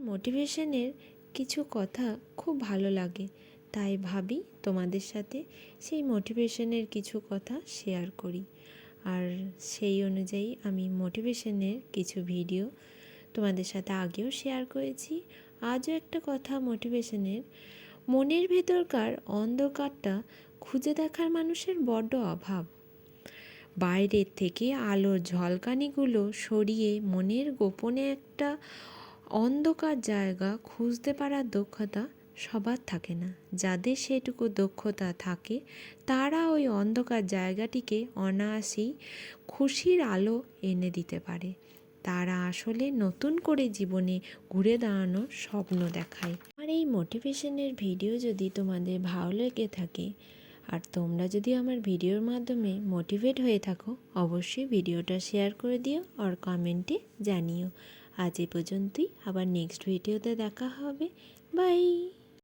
মোটিভেশনের কিছু কথা খুব ভালো লাগে, তাই ভাবি তোমাদের সাথে সেই মোটিভেশনের কিছু কথা শেয়ার করি। আর সেই অনুযায়ী আমি মোটিভেশনের কিছু ভিডিও তোমাদের সাথে আগেও শেয়ার করেছি। আজও একটা কথা মোটিভেশনের, মনের ভেতরকার অন্ধকারটা খুঁজে দেখার মানুষের বড্ড অভাব। বাইরের থেকে আলোর ঝলকানিগুলো সরিয়ে মনের গোপনে একটা অন্ধকার জায়গা খুঁজতে পারার দক্ষতা সবার থাকে না। যাদের সেটুকু দক্ষতা থাকে তারা ওই অন্ধকার জায়গাটিকে অনায়াসেই খুশির আলো এনে দিতে পারে। তারা আসলে নতুন করে জীবনে ঘুরে দাঁড়ানোর স্বপ্ন দেখায়। আর এই মোটিভেশনের ভিডিও যদি তোমাদের ভালো লেগে থাকে আর তোমরা যদি আমার ভিডিওর মাধ্যমে মোটিভেট হয়ে থাকো, অবশ্যই ভিডিওটা শেয়ার করে দিও আর কমেন্টে জানিও। আজ এ পর্যন্তই, আবার নেক্সট ভিডিওতে দেখা হবে। বাই।